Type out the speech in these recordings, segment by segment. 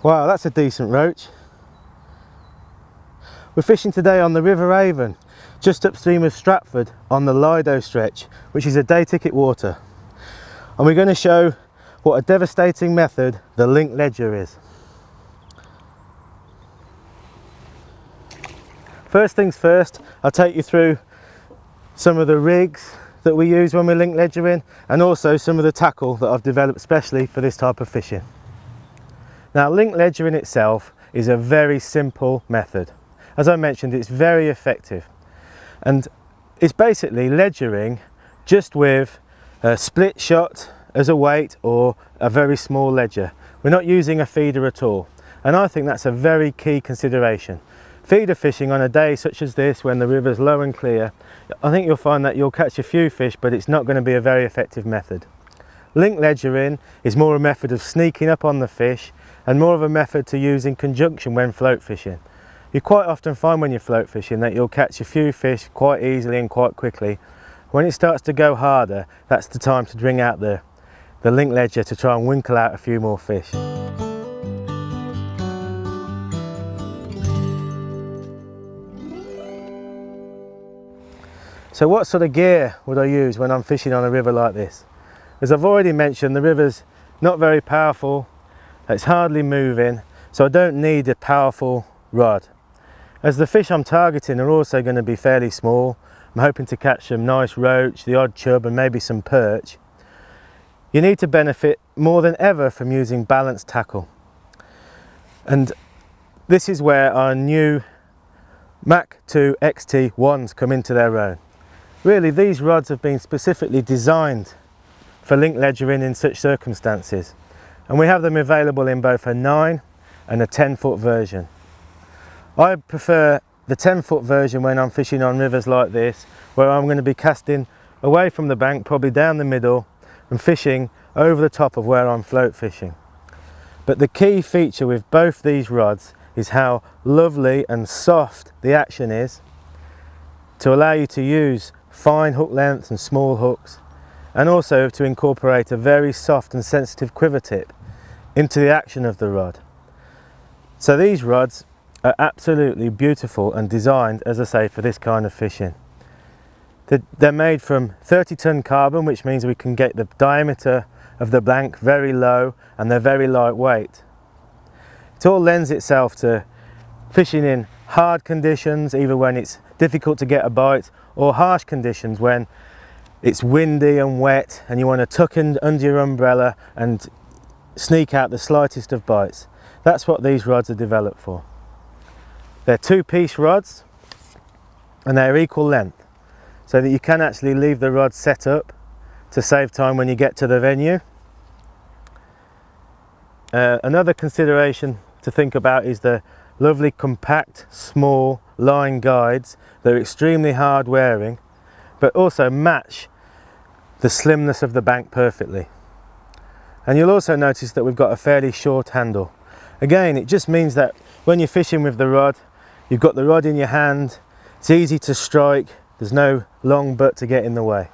Wow, that's a decent roach. We're fishing today on the River Avon, just upstream of Stratford on the Lido stretch, which is a day ticket water. And we're going to show what a devastating method the link ledger is. First things first, I'll take you through some of the rigs that we use when we link ledgering, and also some of the tackle that I've developed specially for this type of fishing. Now, link ledgering itself is a very simple method. As I mentioned, it's very effective, and it's basically ledgering just with a split shot as a weight or a very small ledger. We're not using a feeder at all, and I think that's a very key consideration. Feeder fishing on a day such as this, when the river's low and clear, I think you'll find that you'll catch a few fish, but it's not going to be a very effective method. Link ledgering is more a method of sneaking up on the fish, and more of a method to use in conjunction when float fishing. You quite often find when you're float fishing that you'll catch a few fish quite easily and quite quickly. When it starts to go harder, that's the time to bring out the link ledger to try and winkle out a few more fish. So what sort of gear would I use when I'm fishing on a river like this? As I've already mentioned, the river's not very powerful, it's hardly moving, so I don't need a powerful rod. As the fish I'm targeting are also going to be fairly small, I'm hoping to catch some nice roach, the odd chub and maybe some perch. You need to benefit more than ever from using balanced tackle. And this is where our new MACH 2 XT1s come into their own. Really, these rods have been specifically designed for link ledgering in such circumstances, and we have them available in both a 9 and a 10-foot version. I prefer the 10-foot version when I'm fishing on rivers like this, where I'm going to be casting away from the bank, probably down the middle, and fishing over the top of where I'm float fishing. But the key feature with both these rods is how lovely and soft the action is, to allow you to use fine hook lengths and small hooks, and also to incorporate a very soft and sensitive quiver tip into the action of the rod. So these rods are absolutely beautiful and designed, as I say, for this kind of fishing. They're made from 30-ton carbon, which means we can get the diameter of the blank very low, and they're very lightweight. It all lends itself to fishing in hard conditions, either when it's difficult to get a bite, or harsh conditions when it's windy and wet and you want to tuck in under your umbrella and sneak out the slightest of bites. That's what these rods are developed for. They're two-piece rods and they're equal length, so that you can actually leave the rod set up to save time when you get to the venue. Another consideration to think about is the lovely compact small line guides. They're extremely hard wearing, but also match the slimness of the bank perfectly. And you'll also notice that we've got a fairly short handle. Again, it just means that when you're fishing with the rod, you've got the rod in your hand, it's easy to strike, there's no long butt to get in the way.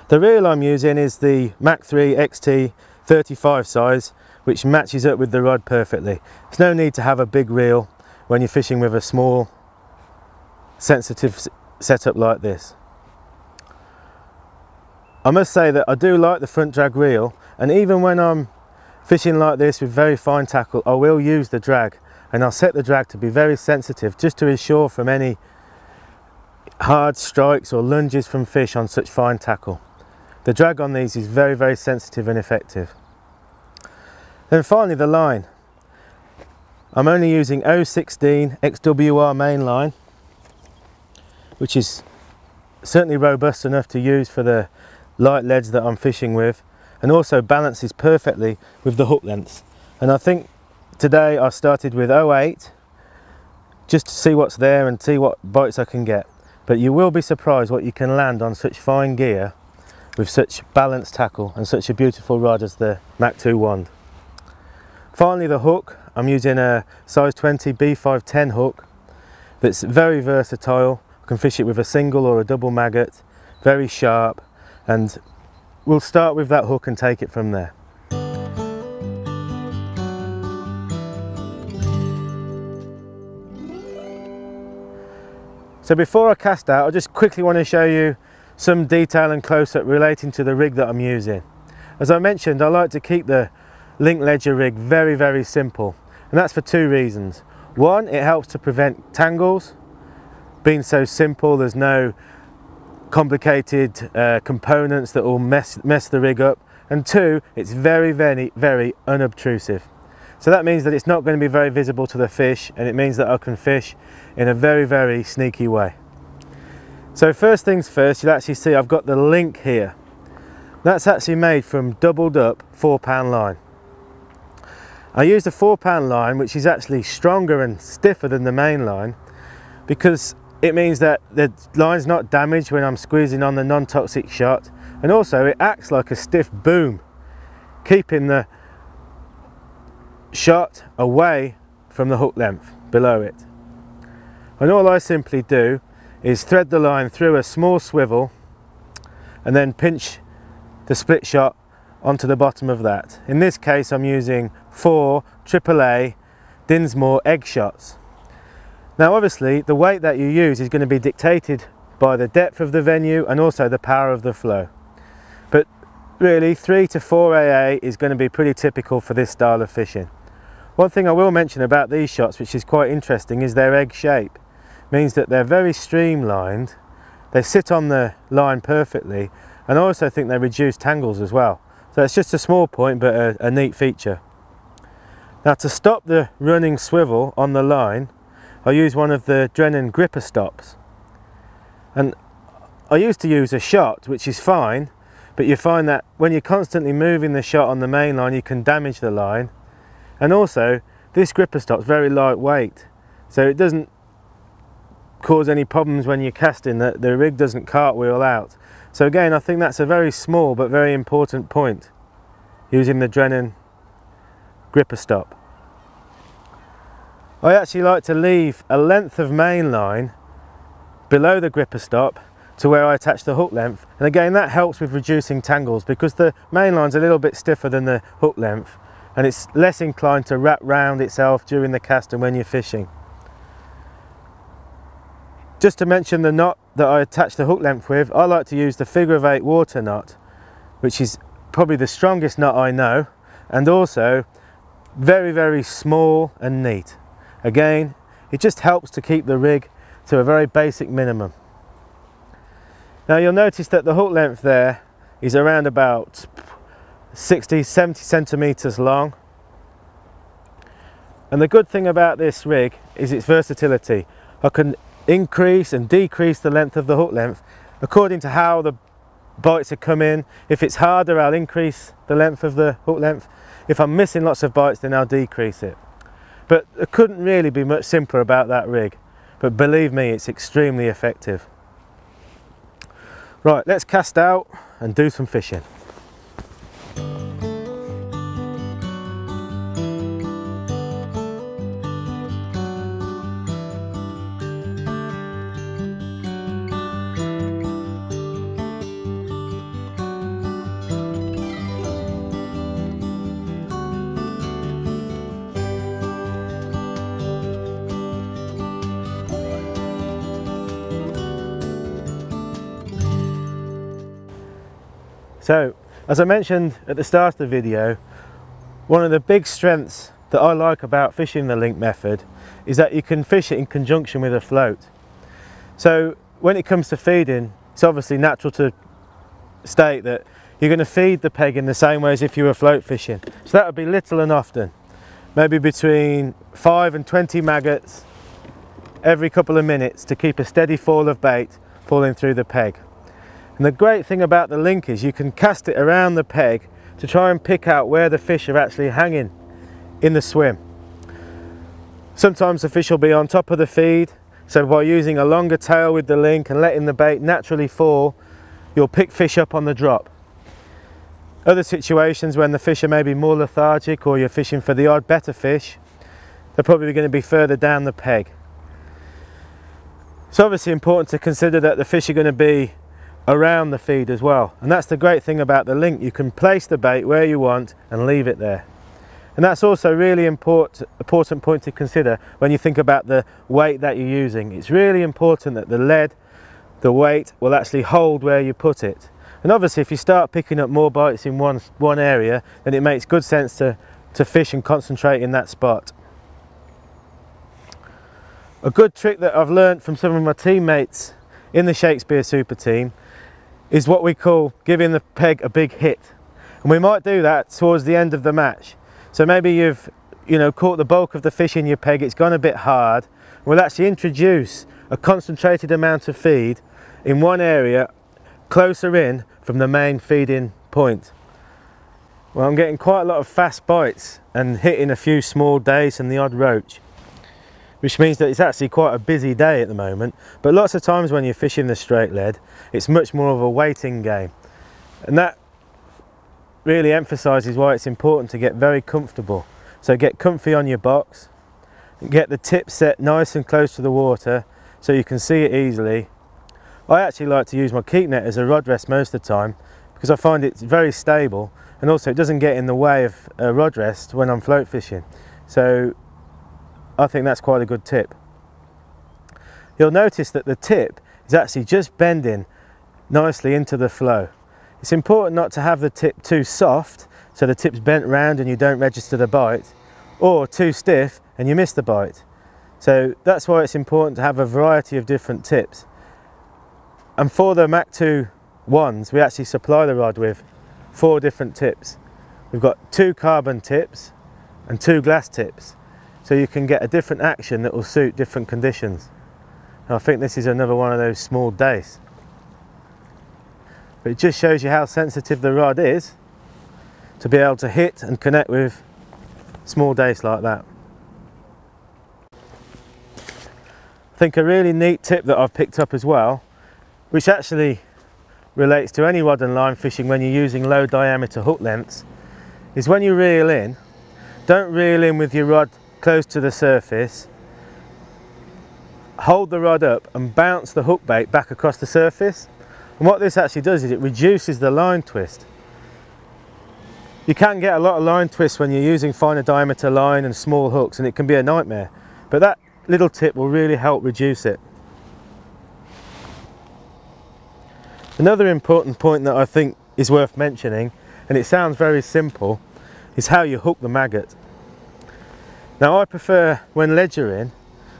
The reel I'm using is the MACH 3 XT 35 size, which matches up with the rod perfectly. There's no need to have a big reel when you're fishing with a small, sensitive setup like this. I must say that I do like the front drag reel, and even when I'm fishing like this with very fine tackle, I will use the drag, and I'll set the drag to be very sensitive, just to ensure from any hard strikes or lunges from fish on such fine tackle. The drag on these is very, very sensitive and effective. Then finally, the line. I'm only using 016 XWR main line, which is certainly robust enough to use for the light leads that I'm fishing with, and also balances perfectly with the hook lengths. And I think today I started with 08 just to see what's there and see what bites I can get. But you will be surprised what you can land on such fine gear with such balanced tackle and such a beautiful rod as the MACH 2 wand. Finally, the hook. I'm using a size 20 B510 hook that's very versatile. I can fish it with a single or a double maggot, very sharp, and we'll start with that hook and take it from there. So before I cast out, I just quickly want to show you some detail and close-up relating to the rig that I'm using. As I mentioned, I like to keep the link ledger rig very, very simple, and that's for two reasons. One, it helps to prevent tangles. Being so simple, there's no complicated components that will mess the rig up. And two, it's very, very, very unobtrusive. So that means that it's not going to be very visible to the fish, and it means that I can fish in a very, very sneaky way. So first things first, you'll actually see I've got the link here. That's actually made from doubled up 4-pound line. I used a 4-pound line, which is actually stronger and stiffer than the main line, because it means that the line's not damaged when I'm squeezing on the non-toxic shot, and also it acts like a stiff boom, keeping the shot away from the hook length below it. And all I simply do is thread the line through a small swivel and then pinch the split shot onto the bottom of that. In this case I'm using 4 AAA Dinsmore egg shots. Now obviously the weight that you use is going to be dictated by the depth of the venue and also the power of the flow. But really 3 to 4 AA is going to be pretty typical for this style of fishing. One thing I will mention about these shots, which is quite interesting, is their egg shape. It means that they're very streamlined, they sit on the line perfectly, and I also think they reduce tangles as well. So it's just a small point, but a neat feature. Now to stop the running swivel on the line, I use one of the Drennan gripper stops. And I used to use a shot, which is fine, but you find that when you're constantly moving the shot on the main line, you can damage the line. And also, this gripper stop's very lightweight, so it doesn't cause any problems when you're casting, that the rig doesn't cartwheel out. So again, I think that's a very small but very important point, using the Drennan gripper stop. I actually like to leave a length of main line below the gripper stop to where I attach the hook length, and again that helps with reducing tangles because the main line's a little bit stiffer than the hook length and it's less inclined to wrap round itself during the cast and when you're fishing. Just to mention the knot that I attach the hook length with, I like to use the figure of 8 water knot, which is probably the strongest knot I know, and also very, very small and neat. Again, it just helps to keep the rig to a very basic minimum. Now you'll notice that the hook length there is around about 60-70 centimeters long. And the good thing about this rig is its versatility. I can increase and decrease the length of the hook length according to how the bites are coming. If it's harder, I'll increase the length of the hook length. If I'm missing lots of bites, then I'll decrease it. But it couldn't really be much simpler about that rig. But believe me, it's extremely effective. Right, let's cast out and do some fishing. So, as I mentioned at the start of the video, one of the big strengths that I like about fishing the link method is that you can fish it in conjunction with a float. So when it comes to feeding, it's obviously natural to state that you're going to feed the peg in the same way as if you were float fishing. So that would be little and often, maybe between 5 and 20 maggots every couple of minutes to keep a steady fall of bait falling through the peg. And the great thing about the link is you can cast it around the peg to try and pick out where the fish are actually hanging in the swim. Sometimes the fish will be on top of the feed, so by using a longer tail with the link and letting the bait naturally fall, you'll pick fish up on the drop. Other situations when the fish are maybe more lethargic or you're fishing for the odd better fish, they're probably going to be further down the peg. It's obviously important to consider that the fish are going to be around the feed as well, and that's the great thing about the link. You can place the bait where you want and leave it there. And that's also a really important point to consider when you think about the weight that you're using. It's really important that the lead, the weight, will actually hold where you put it. And obviously if you start picking up more bites in one area, then it makes good sense to fish and concentrate in that spot. A good trick that I've learned from some of my teammates in the Shakespeare super team is what we call giving the peg a big hit. And we might do that towards the end of the match. So maybe you've caught the bulk of the fish in your peg, it's gone a bit hard. We'll actually introduce a concentrated amount of feed in one area closer in from the main feeding point. Well, I'm getting quite a lot of fast bites and hitting a few small dace and the odd roach, which means that it's actually quite a busy day at the moment. But lots of times when you're fishing the straight lead, it's much more of a waiting game. And that really emphasises why it's important to get very comfortable. So get comfy on your box, get the tip set nice and close to the water so you can see it easily. I actually like to use my keep net as a rod rest most of the time because I find it's very stable, and also it doesn't get in the way of a rod rest when I'm float fishing. So I think that's quite a good tip. You'll notice that the tip is actually just bending nicely into the flow. It's important not to have the tip too soft so the tip's bent round and you don't register the bite, or too stiff and you miss the bite. So that's why it's important to have a variety of different tips. And for the MACH 2 ones, we actually supply the rod with 4 different tips. We've got 2 carbon tips and 2 glass tips, so you can get a different action that will suit different conditions. And I think this is another one of those small dace. But it just shows you how sensitive the rod is to be able to hit and connect with small dace like that. I think a really neat tip that I've picked up as well, which actually relates to any rod and line fishing when you're using low diameter hook lengths, is when you reel in, don't reel in with your rod close to the surface. Hold the rod up and bounce the hook bait back across the surface. And what this actually does is it reduces the line twist. You can get a lot of line twist when you're using finer diameter line and small hooks, and it can be a nightmare. But that little tip will really help reduce it. Another important point that I think is worth mentioning, and it sounds very simple, is how you hook the maggot. Now I prefer, when ledgering,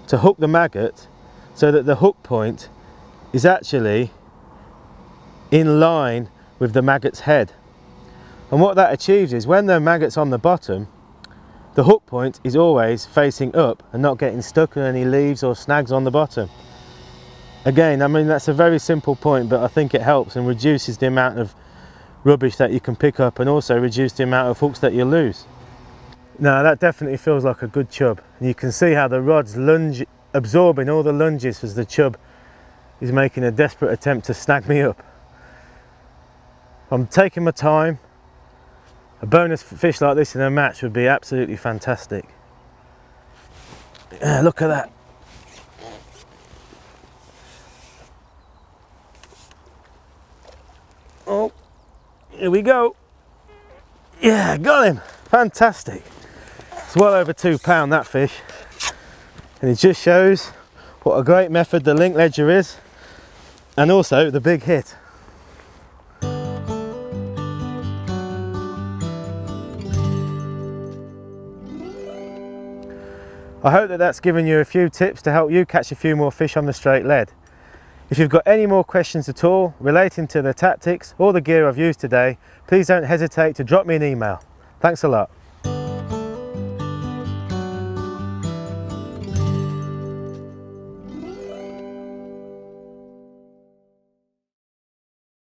to hook the maggot so that the hook point is actually in line with the maggot's head. And what that achieves is when the maggot's on the bottom, the hook point is always facing up and not getting stuck in any leaves or snags on the bottom. Again, I mean, that's a very simple point, but I think it helps and reduces the amount of rubbish that you can pick up, and also reduce the amount of hooks that you lose. Now that definitely feels like a good chub, and you can see how the rod's absorbing all the lunges as the chub is making a desperate attempt to snag me up. I'm taking my time. A bonus fish like this in a match would be absolutely fantastic. Yeah, look at that. Oh, here we go. Yeah, got him. Fantastic. It's well over £2 that fish. And it just shows what a great method the link ledger is, and also the big hit. I hope that that's given you a few tips to help you catch a few more fish on the straight lead. If you've got any more questions at all relating to the tactics or the gear I've used today, please don't hesitate to drop me an email. Thanks a lot.